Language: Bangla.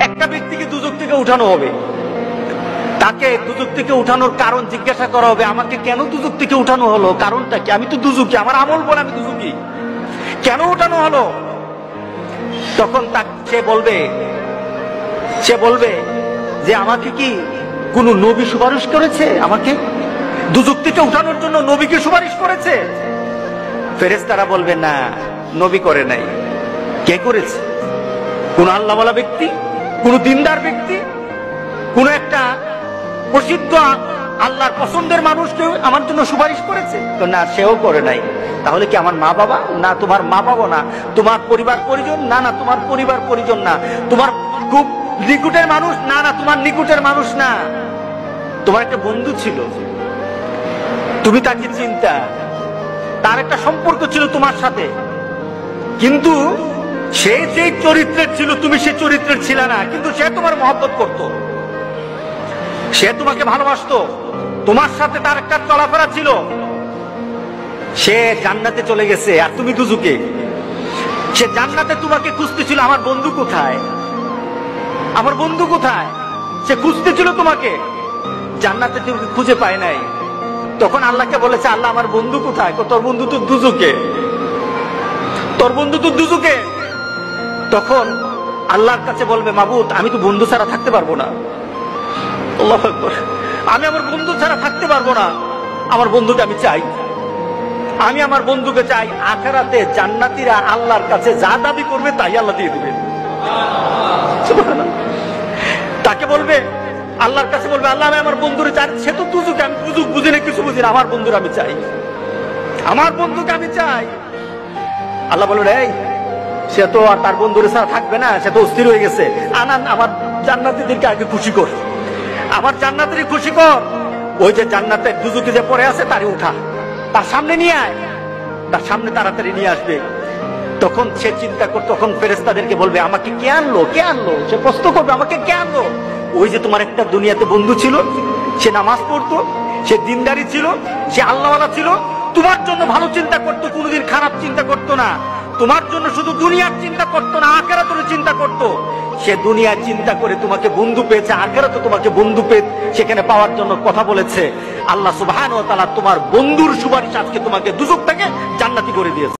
একটা ব্যক্তিকে দুজক থেকে উঠানো হবে, তাকে দুজক থেকে উঠানোর কারণ জিজ্ঞাসা করা হবে, আমাকে কেন দুজক থেকে উঠানো হলো, কারণটা কি? আমি তো দুজকি, আমার আমল বলে আমি দুজকি, কেন উঠানো হলো? তখন সে বলবে যে আমাকে কি কোন নবী সুপারিশ করেছে? আমাকে দুজক থেকে উঠানোর জন্য নবীকে সুপারিশ করেছে? ফেরেশতারা বলবে না, নবী করে নাই। কে করেছে? কোন আল্লাহওয়ালা ব্যক্তি, কোন দিনদার ব্যক্তি, কোন একটা প্রসিদ্ধ আল্লাহর পছন্দের মানুষ কেউ আমার জন্য সুপারিশ করেছে? না, সেও করে নাই। তাহলে কি আমার মা বাবা? না, তোমার মা বাবা না। তোমার পরিবার পরিজন? না, না, তোমার পরিবার পরিজন না। তোমার খুব নিকুটের মানুষ? না, না, তোমার নিকুটের মানুষ না। তোমার একটা বন্ধু ছিল, তুমি তাকে চিন্তা, তার একটা সম্পর্ক ছিল তোমার সাথে, কিন্তু সে যে চরিত্রের ছিল তুমি সে চরিত্রের ছিল না, কিন্তু সে তোমার মহব্বত করত, সে তোমাকে ভালোবাসতো, তোমার সাথে তার একটা চলাফেরা ছিল। সে জান্নাতে চলে গেছে আর তুমি দুজকে। সে জান্নাতে তোমাকে খুঁজতেছিল, আমার বন্ধু কোথায়, আমার বন্ধু কোথায়, সে খুঁজতেছিল তোমাকে, জান্নাতে তুমি খুঁজে পায় নাই। তখন আল্লাহকে বলেছে, আল্লাহ আমার বন্ধু কোথায়? তোর বন্ধু তো দুজকে, তোর বন্ধু তো দুজকে। তখন আল্লাহর কাছে বলবে, মাবুদ আমি তো বন্ধু ছাড়া থাকতে পারবো না, আল্লাহু আকবার, আমি আমার বন্ধু ছাড়া থাকতে পারবো না, আমার বন্ধুকে আমি চাই, আমি আমার বন্ধুকে চাই। আখিরাতে জান্নাতীরা আল্লাহর কাছে যা দাবি করবে তাই আল্লাহ দিয়ে দিবেন। তাকে বলবে, আল্লাহর কাছে বলবে, আল্লাহ আমি আমার বন্ধুরে চাই, সে তো দুজকে, আমি দুজক বুঝি না, কিছু বুঝি না, আমার বন্ধুর আমি চাই, আমার বন্ধুকে আমি চাই। আল্লাহ বলবে, এই সে তো আর তার বন্ধুরে ছাড়া থাকবে না, সে তো অস্থির হয়ে গেছে, আনান আমার জান্নাতীদেরকে আগে খুশি কর, আমার জান্নাতেরই খুশি কর। ওই যে জান্নাতের দুজকে যে পড়ে আছে তারে উঠা, তার সামনে নিয়ে আয়, তার সামনে তাড়াতাড়ি নিয়ে আসবে। তখন সে চিন্তা কর, তখন ফেরেশতাদেরকে বলবে, আমাকে কে আনলো, কে আনলো? সে প্রশ্ন করবে, আমাকে কে আনলো? ওই যে তোমার একটা দুনিয়াতে বন্ধু ছিল, সে নামাজ পড়তো, সে দিনদারি ছিল, সে আল্লাহওয়ালা ছিল, তোমার জন্য ভালো চিন্তা করতো, কোনোদিন খারাপ চিন্তা করতো না, তোমার জন্য শুধু দুনিয়ার চিন্তা করতো না, আখিরাতের চিন্তা করতো। সে দুনিয়ার চিন্তা করে তোমাকে বন্ধু পেয়েছে, আখিরাতে তোমাকে বন্ধু পেয়ে সেখানে পাওয়ার জন্য কথা বলেছে। আল্লাহ সুবহানাহু ওয়া তাআলা তোমার বন্ধুর সুপারিশ আজকে তোমাকে দুজক থেকে জান্নাতি করে দিয়েছে।